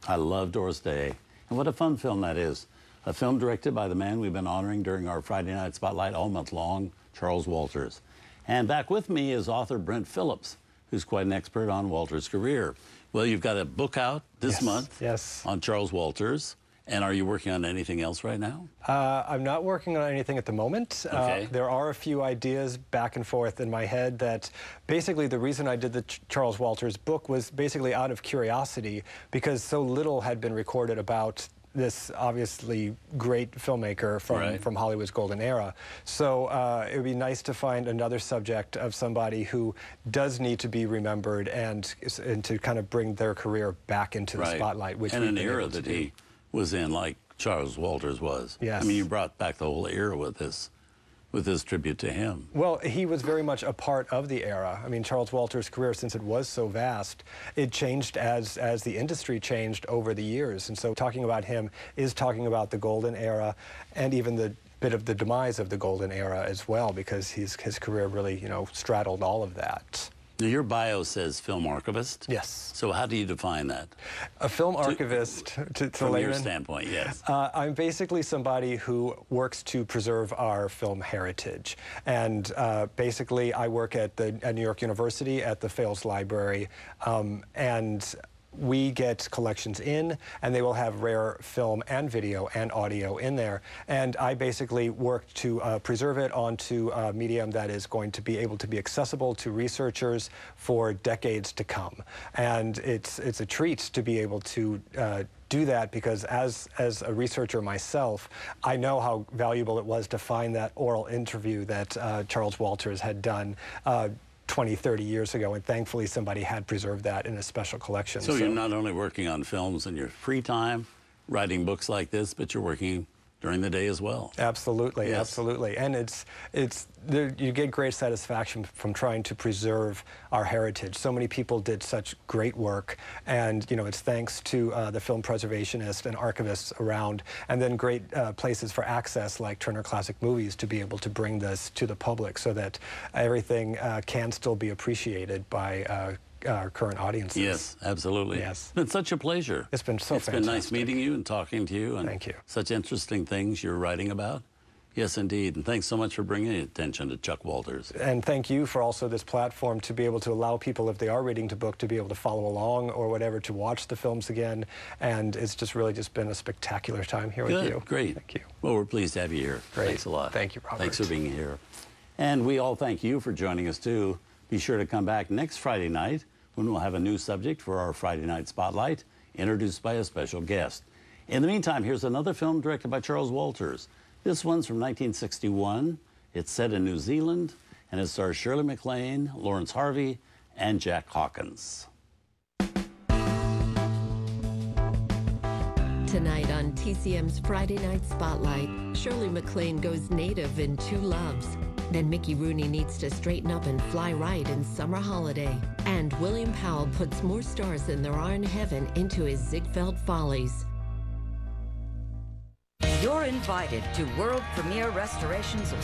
I love Doris Day. And what a fun film that is. A film directed by the man we've been honoring during our Friday Night Spotlight all month long, Charles Walters. And back with me is author Brent Phillips, who's quite an expert on Walters' career. Well, you've got a book out this month on Charles Walters. And are you working on anything else right now? I'm not working on anything at the moment. Okay. There are a few ideas back and forth in my head that basically the reason I did the Charles Walters book was basically out of curiosity because so little had been recorded about this obviously great filmmaker from Hollywood's golden era. So it would be nice to find another subject of somebody who does need to be remembered and to kind of bring their career back into the spotlight. Which and an era that he was in, like Charles Walters was. Yes. I mean, you brought back the whole era with this tribute to him. Well, he was very much a part of the era. I mean, Charles Walters' career, since it was so vast, it changed as the industry changed over the years. And so talking about him is talking about the golden era and even the bit of the demise of the golden era as well, because his career really, straddled all of that. Now, your bio says film archivist. Yes. So how do you define that? A film archivist, from your standpoint, yes. I'm basically somebody who works to preserve our film heritage. And basically, I work at New York University at the Fales Library, and we get collections in, and they will have rare film and video and audio in there. And I basically work to preserve it onto a medium that is going to be able to be accessible to researchers for decades to come. And it's a treat to be able to do that, because as a researcher myself, I know how valuable it was to find that oral interview that Charles Walters had done 20, 30 years ago, and thankfully somebody had preserved that in a special collection. So you're not only working on films in your free time, writing books like this, but you're working during the day as well. Absolutely, absolutely. And you get great satisfaction from trying to preserve our heritage. So many people did such great work, and it's thanks to the film preservationists and archivists around, and then great places for access like Turner Classic Movies to be able to bring this to the public so that everything can still be appreciated by our current audiences. Yes, absolutely. Yes. It's been such a pleasure. It's been so fantastic. It's been nice meeting you and talking to you. And thank you. Such interesting things you're writing about. Yes, indeed. And thanks so much for bringing attention to Chuck Walters. And thank you for also this platform to be able to allow people, if they are reading the book, to be able to follow along or whatever, to watch the films again. And it's just really just been a spectacular time here with you. Great. Thank you. Well, we're pleased to have you here. Great. Thanks a lot. Thank you, Robert. Thanks for being here. And we all thank you for joining us, too. Be sure to come back next Friday night when we'll have a new subject for our Friday Night Spotlight, introduced by a special guest. In the meantime, here's another film directed by Charles Walters. This one's from 1961. It's set in New Zealand, and it stars Shirley MacLaine, Lawrence Harvey, and Jack Hawkins. Tonight on TCM's Friday Night Spotlight, Shirley MacLaine goes native in Two Loves. Then Mickey Rooney needs to straighten up and fly right in Summer Holiday. And William Powell puts more stars than there are in heaven into his Ziegfeld Follies. You're invited to world premiere restorations of